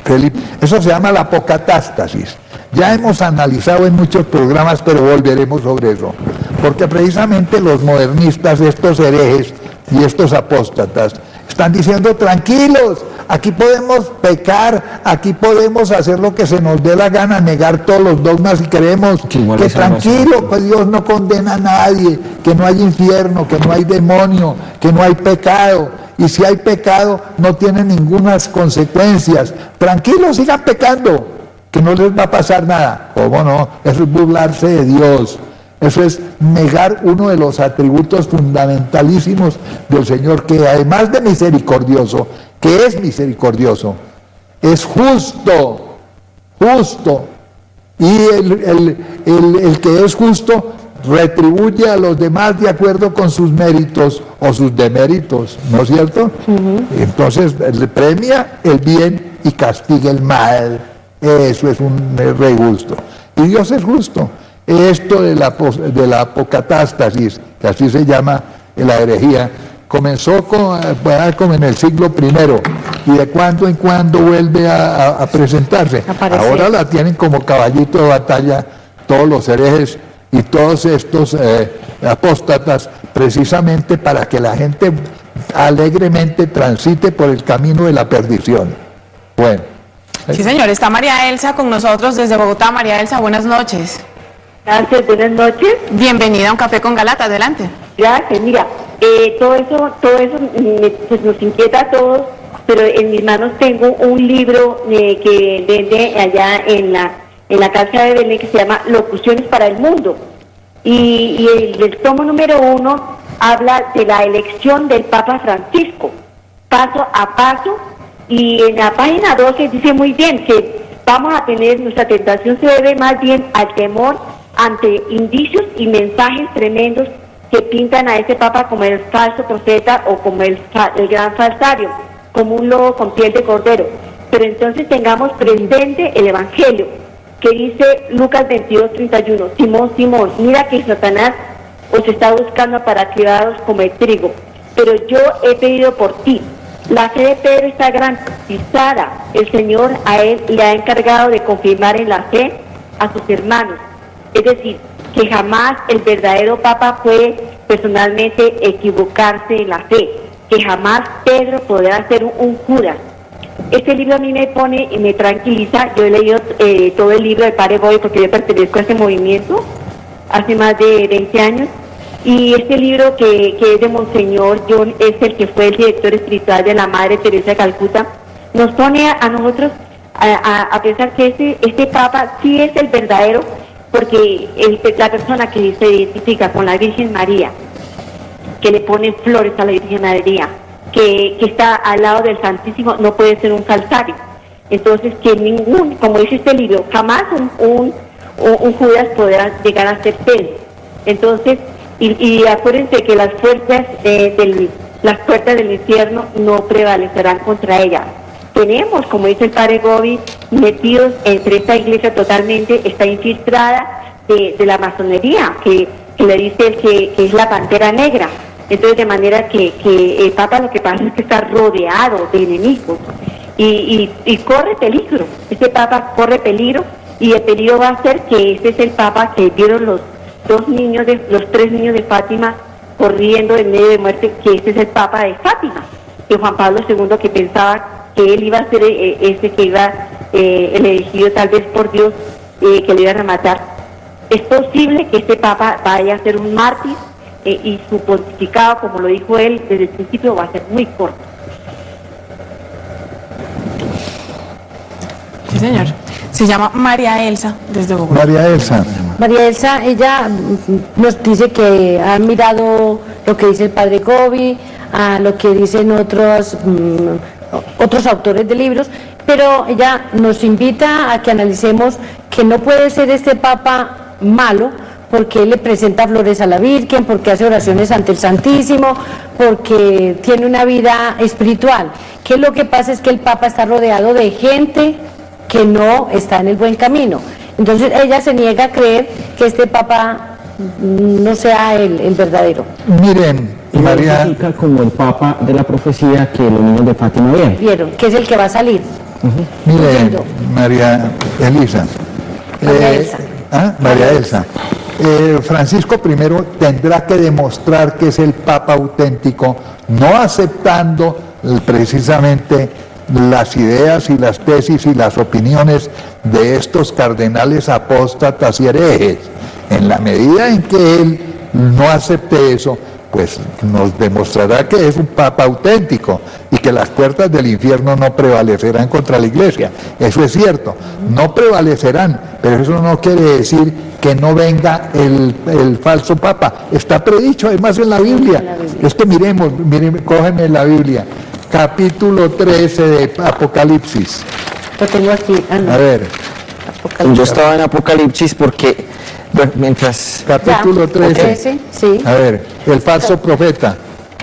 Felipe. Eso se llama la apocatástasis. Ya hemos analizado en muchos programas, pero volveremos sobre eso. Porque precisamente los modernistas, estos herejes y estos apóstatas, están diciendo, tranquilos, aquí podemos pecar, aquí podemos hacer lo que se nos dé la gana, negar todos los dogmas y creemos que tranquilo, pues Dios no condena a nadie, que no hay infierno, que no hay demonio, que no hay pecado. Y si hay pecado, no tiene ninguna consecuencias. Tranquilos, sigan pecando, que no les va a pasar nada. ¿Cómo no? Eso es burlarse de Dios. Eso es negar uno de los atributos fundamentalísimos del Señor, que además de misericordioso, que es misericordioso, es justo, justo. Y el que es justo retribuye a los demás de acuerdo con sus méritos o sus deméritos, ¿no es cierto? Entonces le premia el bien y castiga el mal. Eso es un re justo. Y Dios es justo. Esto de la apocatástasis, que así se llama en la herejía, comenzó como en el siglo I y de cuando en cuando vuelve a presentarse. Ahora la tienen como caballito de batalla todos los herejes y todos estos apóstatas, precisamente para que la gente alegremente transite por el camino de la perdición. Bueno. Sí, señor. Está María Elsa con nosotros desde Bogotá. María Elsa, buenas noches. Gracias, buenas noches. Bienvenida a Un Café con Galat, adelante. Gracias, mira, todo eso pues nos inquieta a todos, pero en mis manos tengo un libro que vende allá en la casa de Belén, que se llama Locuciones para el Mundo. Y el tomo número 1 habla de la elección del Papa Francisco, paso a paso, y en la página 12 dice muy bien que vamos a tener, nuestra tentación se debe más bien al temor ante indicios y mensajes tremendos que pintan a ese Papa como el falso profeta o como el gran falsario, como un lobo con piel de cordero. Pero entonces tengamos presente el Evangelio, que dice Lucas 22:31, Simón, Simón, mira que Satanás os está buscando para tiraros como el trigo, pero yo he pedido por ti. La fe de Pedro está garantizada. El Señor a él le ha encargado de confirmar en la fe a sus hermanos. Es decir, que jamás el verdadero Papa puede personalmente equivocarse en la fe, que jamás Pedro podrá ser un Judas. Este libro a mí me pone y me tranquiliza. Yo he leído todo el libro del Padre Bobby porque yo pertenezco a ese movimiento hace más de 20 años. Y este libro que es de Monseñor John, es el que fue el director espiritual de la Madre Teresa de Calcuta, nos pone a nosotros a pensar que este Papa sí es el verdadero, porque la persona que se identifica con la Virgen María, que le pone flores a la Virgen María, que está al lado del Santísimo, no puede ser un falsario. Entonces, que como dice este libro, jamás un Judas podrá llegar a ser Pedro. Entonces, y acuérdense que las puertas del infierno no prevalecerán contra ella. Tenemos, como dice el Padre Gobi, metidos entre esta iglesia totalmente, está infiltrada de la masonería, que le dice que es la pantera negra. Entonces, de manera que el Papa lo que pasa es que está rodeado de enemigos y corre peligro. Este Papa corre peligro, y el peligro va a ser que este es el Papa que vieron los tres niños de Fátima corriendo en medio de muerte, que este es el Papa de Fátima, que Juan Pablo II, que pensaba que él iba a ser el elegido tal vez por Dios, que le iban a matar. Es posible que este Papa vaya a ser un mártir, y su pontificado, como lo dijo él desde el principio, va a ser muy corto. Sí, señor. Se llama María Elsa, desde Bogotá. María Elsa. María Elsa, ella nos dice que ha mirado lo que dice el Padre Gobi, a lo que dicen otros autores de libros, pero ella nos invita a que analicemos que no puede ser este Papa malo, porque él le presenta flores a la Virgen, porque hace oraciones ante el Santísimo, porque tiene una vida espiritual. Que lo que pasa es que el Papa está rodeado de gente que no está en el buen camino. Entonces ella se niega a creer que este Papa no sea el verdadero. Miren, María, como el Papa de la profecía que los niños de Fátima vieron, que es el que va a salir. miren, María Elisa. María Elsa. Francisco I tendrá que demostrar que es el Papa auténtico, no aceptando precisamente las ideas y las tesis y las opiniones de estos cardenales apóstatas y herejes. En la medida en que él no acepte eso, pues nos demostrará que es un Papa auténtico y que las puertas del infierno no prevalecerán contra la Iglesia. Eso es cierto, no prevalecerán, pero eso no quiere decir que no venga el falso Papa. Está predicho además en la Biblia. Es que miremos, cógeme la Biblia, capítulo 13 de Apocalipsis. Lo tengo aquí. A ver. Yo estaba en Apocalipsis porque, bueno, mientras... Capítulo 13. Sí. A ver, el falso profeta,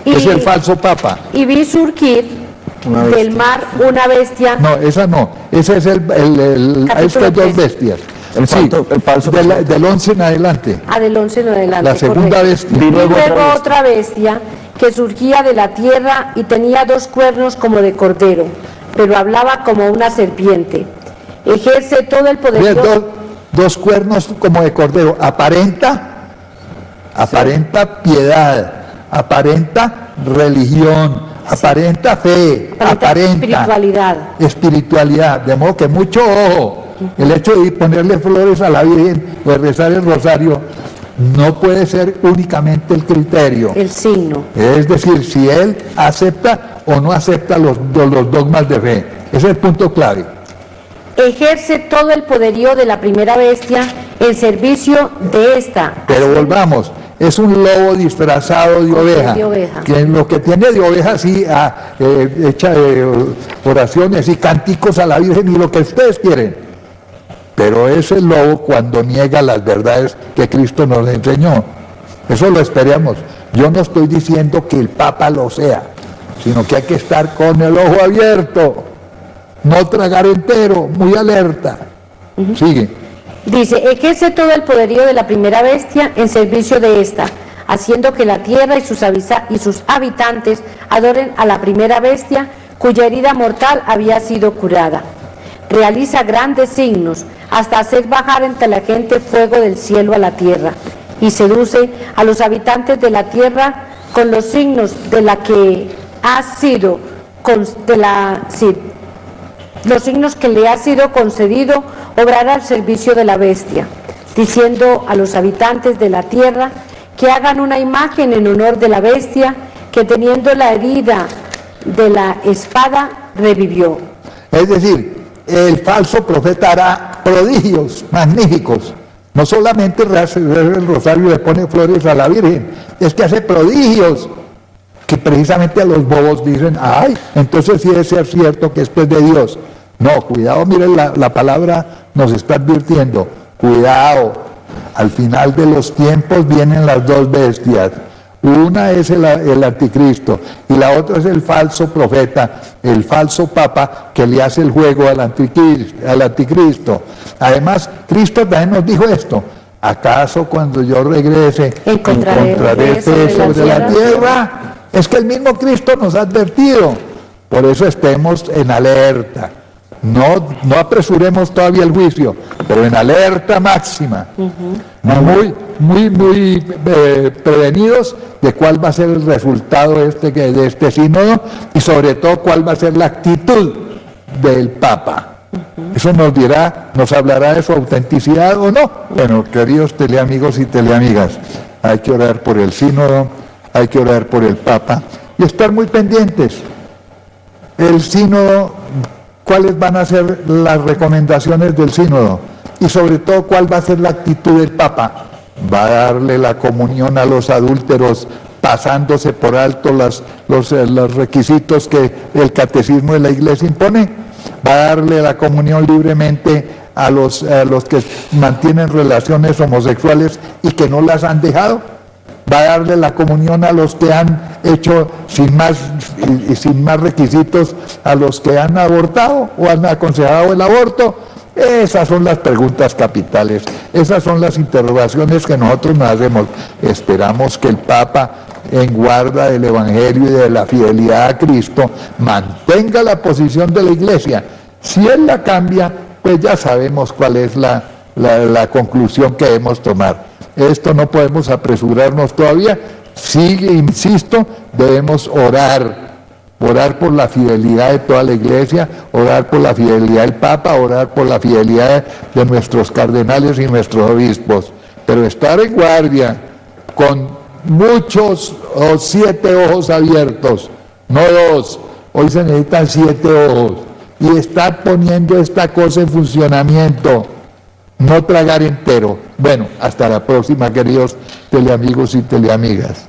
es el falso Papa. Y vi surgir del mar una bestia. No, esa no, ese es estas dos bestias. El falso del 11 en adelante. Del 11 en adelante. La segunda bestia. Y luego otra bestia que surgía de la tierra y tenía 2 cuernos como de cordero, pero hablaba como una serpiente. Ejerce todo el poder. Dos cuernos como de cordero. Aparenta piedad, aparenta religión, aparenta fe, aparenta espiritualidad. De modo que mucho ojo. El hecho de ponerle flores a la Virgen o de rezar el rosario no puede ser únicamente el criterio. El signo. Es decir, si él acepta o no acepta los dogmas de fe. Ese es el punto clave. Ejerce todo el poderío de la primera bestia en servicio de esta. Pero volvamos, es un lobo disfrazado de oveja. Que lo que tiene de oveja sí echa oraciones y canticos a la Virgen y lo que ustedes quieren. Pero es el lobo cuando niega las verdades que Cristo nos enseñó. Eso lo esperamos. Yo no estoy diciendo que el Papa lo sea, sino que hay que estar con el ojo abierto, no tragar entero, muy alerta. Sigue. Dice, ejerce todo el poderío de la primera bestia en servicio de esta, haciendo que la tierra y sus habitantes adoren a la primera bestia, cuya herida mortal había sido curada. Realiza grandes signos, hasta hacer bajar entre la gente fuego del cielo a la tierra, y seduce a los habitantes de la tierra con los signos de la que ha sido, los signos que le ha sido concedido obrar al servicio de la bestia, diciendo a los habitantes de la tierra que hagan una imagen en honor de la bestia, que teniendo la herida de la espada revivió. Es decir, el falso profeta hará prodigios magníficos. No solamente el rosario le pone flores a la Virgen, es que hace prodigios que precisamente a los bobos dicen, ay, entonces sí debe ser cierto que esto es de Dios. No, cuidado, miren, la palabra nos está advirtiendo, cuidado, al final de los tiempos vienen las dos bestias. Una es el anticristo y la otra es el falso profeta, el falso papa que le hace el juego al anticristo. Además, Cristo también nos dijo esto: ¿acaso cuando yo regrese encontraré fe sobre la tierra? Es que el mismo Cristo nos ha advertido. Por eso estemos en alerta. No apresuremos todavía el juicio, pero en alerta máxima. Muy prevenidos de cuál va a ser el resultado de este sínodo y sobre todo cuál va a ser la actitud del Papa. Eso nos hablará de su autenticidad o no. Bueno, queridos teleamigos y teleamigas, hay que orar por el sínodo, hay que orar por el Papa y estar muy pendientes. El sínodo, cuáles van a ser las recomendaciones del sínodo y sobre todo cuál va a ser la actitud del Papa. ¿Va a darle la comunión a los adúlteros pasándose por alto los requisitos que el catecismo de la Iglesia impone? ¿Va a darle la comunión libremente a los que mantienen relaciones homosexuales y que no las han dejado? ¿Va a darle la comunión a los que han hecho sin más requisitos, a los que han abortado o han aconsejado el aborto? Esas son las preguntas capitales, esas son las interrogaciones que nosotros nos hacemos. Esperamos que el Papa, en guarda del Evangelio y de la fidelidad a Cristo, mantenga la posición de la Iglesia. Si él la cambia, pues ya sabemos cuál es la conclusión que debemos tomar. Esto no podemos apresurarnos todavía. Sigue, insisto, debemos orar por la fidelidad de toda la Iglesia, orar por la fidelidad del Papa, orar por la fidelidad de nuestros cardenales y nuestros obispos, pero estar en guardia con muchos 7 ojos abiertos, no 2, hoy se necesitan 7 ojos, y estar poniendo esta cosa en funcionamiento, no tragar entero. Bueno, hasta la próxima, queridos teleamigos y teleamigas.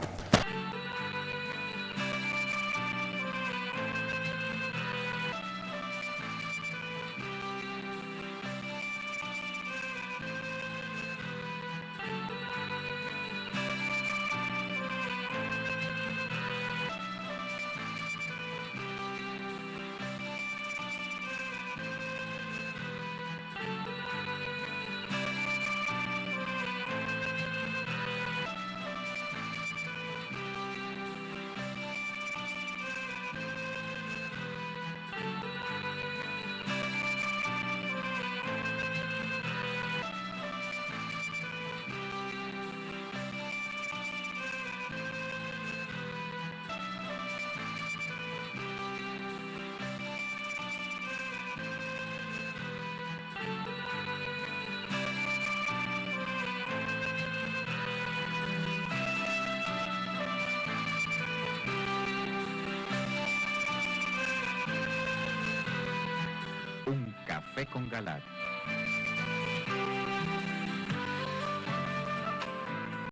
Un café con Galat.